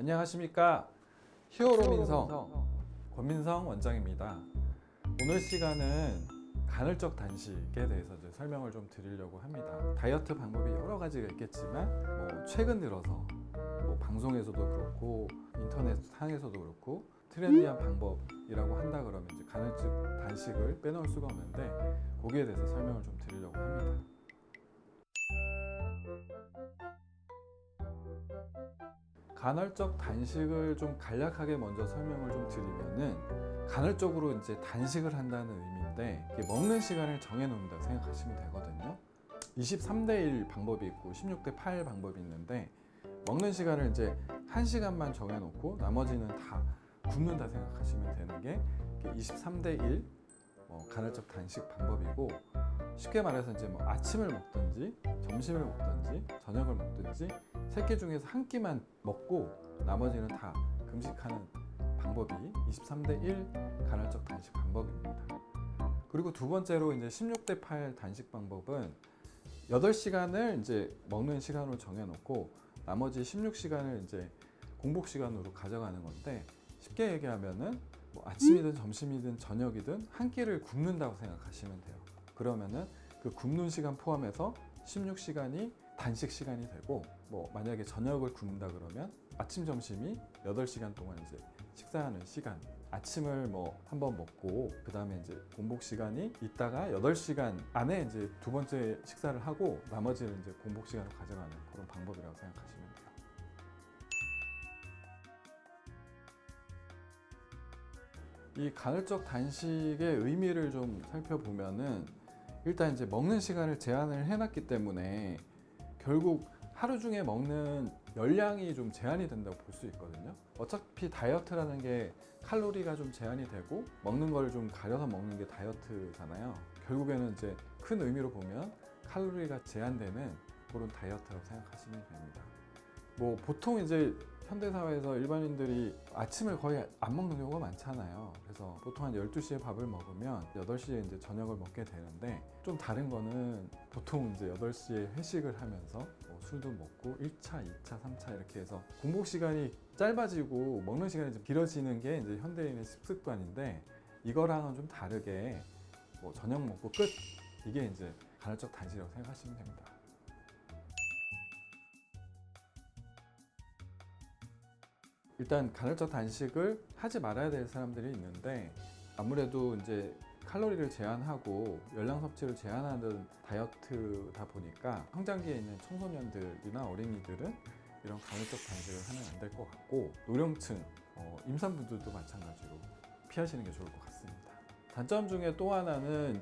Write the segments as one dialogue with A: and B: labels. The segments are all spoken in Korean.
A: 안녕하십니까. 히어로민성 권민성 원장입니다. 오늘 시간은 간헐적 단식에 대해서 설명을 좀 드리려고 합니다. 다이어트 방법이 여러 가지가 있겠지만 최근 들어서 방송에서도 그렇고 인터넷 상에서도 그렇고 트렌디한 방법이라고 한다 그러면 간헐적 단식을 빼놓을 수가 없는데 거기에 대해서 설명을 좀 드리려고 합니다. 간헐적 단식을 좀 간략하게 먼저 설명을 좀 드리면은 간헐적으로 단식을 한다는 의미인데 먹는 시간을 정해 놓는다고 생각하시면 되거든요. 23대 1 방법이 있고 16대 8 방법이 있는데 먹는 시간을 1시간만 정해 놓고 나머지는 다 굶는다 생각하시면 되는 게 23대 1 간헐적 단식 방법이고, 쉽게 말해서 아침을 먹든지 점심을 먹든지 저녁을 먹든지 세 끼 중에서 한 끼만 먹고 나머지는 다 금식하는 방법이 23대 1 간헐적 단식 방법입니다. 그리고 두 번째로 16대 8 단식 방법은 8시간을 먹는 시간으로 정해놓고 나머지 16시간을 공복 시간으로 가져가는 건데, 쉽게 얘기하면은 아침이든 점심이든 저녁이든 한 끼를 굶는다고 생각하시면 돼요. 그러면은 그 굶는 시간 포함해서 16시간이 단식 시간이 되고, 만약에 저녁을 굶는다 그러면 아침 점심이 8시간 동안 식사하는 시간, 아침을 한번 먹고 그 다음에 공복 시간이 있다가 8시간 안에 두 번째 식사를 하고 나머지는 공복 시간을 가져가는 그런 방법이라고 생각하시면 돼요. 이 간헐적 단식의 의미를 좀 살펴보면은 일단 먹는 시간을 제한을 해놨기 때문에 결국 하루 중에 먹는 열량이 좀 제한이 된다고 볼 수 있거든요. 어차피 다이어트라는 게 칼로리가 좀 제한이 되고 먹는 걸 좀 가려서 먹는 게 다이어트잖아요. 결국에는 큰 의미로 보면 칼로리가 제한되는 그런 다이어트라고 생각하시면 됩니다. 보통 현대사회에서 일반인들이 아침을 거의 안 먹는 경우가 많잖아요. 그래서 보통 한 12시에 밥을 먹으면 8시에 저녁을 먹게 되는데, 좀 다른 거는 보통 8시에 회식을 하면서 술도 먹고 1차, 2차, 3차 이렇게 해서 공복 시간이 짧아지고 먹는 시간이 좀 길어지는 게 현대인의 식습관인데, 이거랑은 좀 다르게 저녁 먹고 끝, 이게 간헐적 단식이라고 생각하시면 됩니다. 일단 간헐적 단식을 하지 말아야 될 사람들이 있는데, 아무래도 칼로리를 제한하고 열량 섭취를 제한하는 다이어트다 보니까 성장기에 있는 청소년들이나 어린이들은 이런 간헐적 단식을 하면 안 될 것 같고, 노령층, 임산부들도 마찬가지로 피하시는 게 좋을 것 같습니다. 단점 중에 또 하나는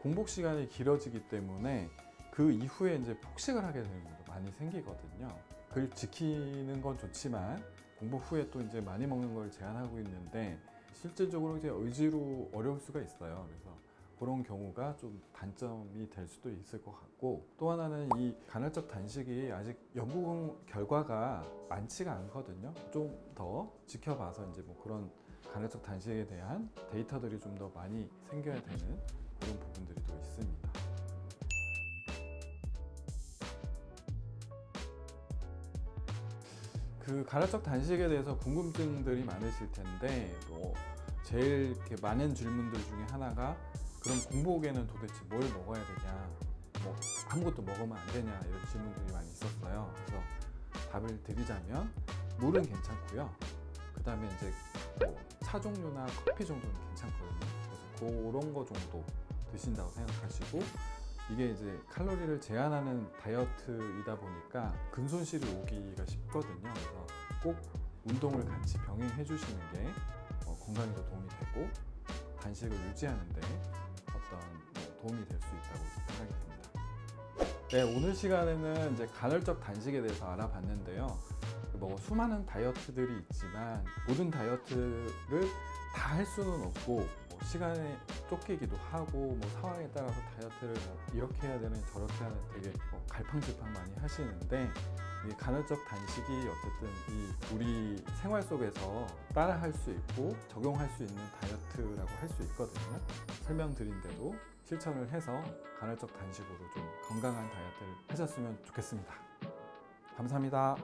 A: 공복 시간이 길어지기 때문에 그 이후에 폭식을 하게 되는 경우도 많이 생기거든요. 그걸 지키는 건 좋지만 공복 후에 또 많이 먹는 걸 제한하고 있는데 실질적으로 의지로 어려울 수가 있어요. 그래서 그런 경우가 좀 단점이 될 수도 있을 것 같고, 또 하나는 이 간헐적 단식이 아직 연구 결과가 많지가 않거든요. 좀 더 지켜봐서 그런 간헐적 단식에 대한 데이터들이 좀 더 많이 생겨야 되는 그런 부분들이 또 있습니다. 그 간헐적 단식에 대해서 궁금증들이 많으실 텐데, 제일 이렇게 많은 질문들 중에 하나가 그럼 공복에는 도대체 뭘 먹어야 되냐, 아무것도 먹으면 안 되냐, 이런 질문들이 많이 있었어요. 그래서 답을 드리자면 물은 괜찮고요. 그 다음에 차 종류나 커피 정도는 괜찮거든요. 그래서 그런 거 정도 드신다고 생각하시고, 이게 칼로리를 제한하는 다이어트이다 보니까 근손실이 오기가 쉽거든요. 그래서 꼭 운동을 같이 병행해 주시는 게 건강에도 도움이 되고 단식을 유지하는 데 어떤 도움이 될 수 있다고 생각이 듭니다. 네, 오늘 시간에는 간헐적 단식에 대해서 알아봤는데요. 수많은 다이어트들이 있지만 모든 다이어트를 다 할 수는 없고, 시간에 쫓기기도 하고 상황에 따라서 다이어트를 이렇게 해야 되는 저렇게 하는 되게 갈팡질팡 많이 하시는데, 이 간헐적 단식이 어쨌든 우리 생활 속에서 따라 할 수 있고 적용할 수 있는 다이어트라고 할 수 있거든요. 설명드린 대로 실천을 해서 간헐적 단식으로 좀 건강한 다이어트를 하셨으면 좋겠습니다. 감사합니다.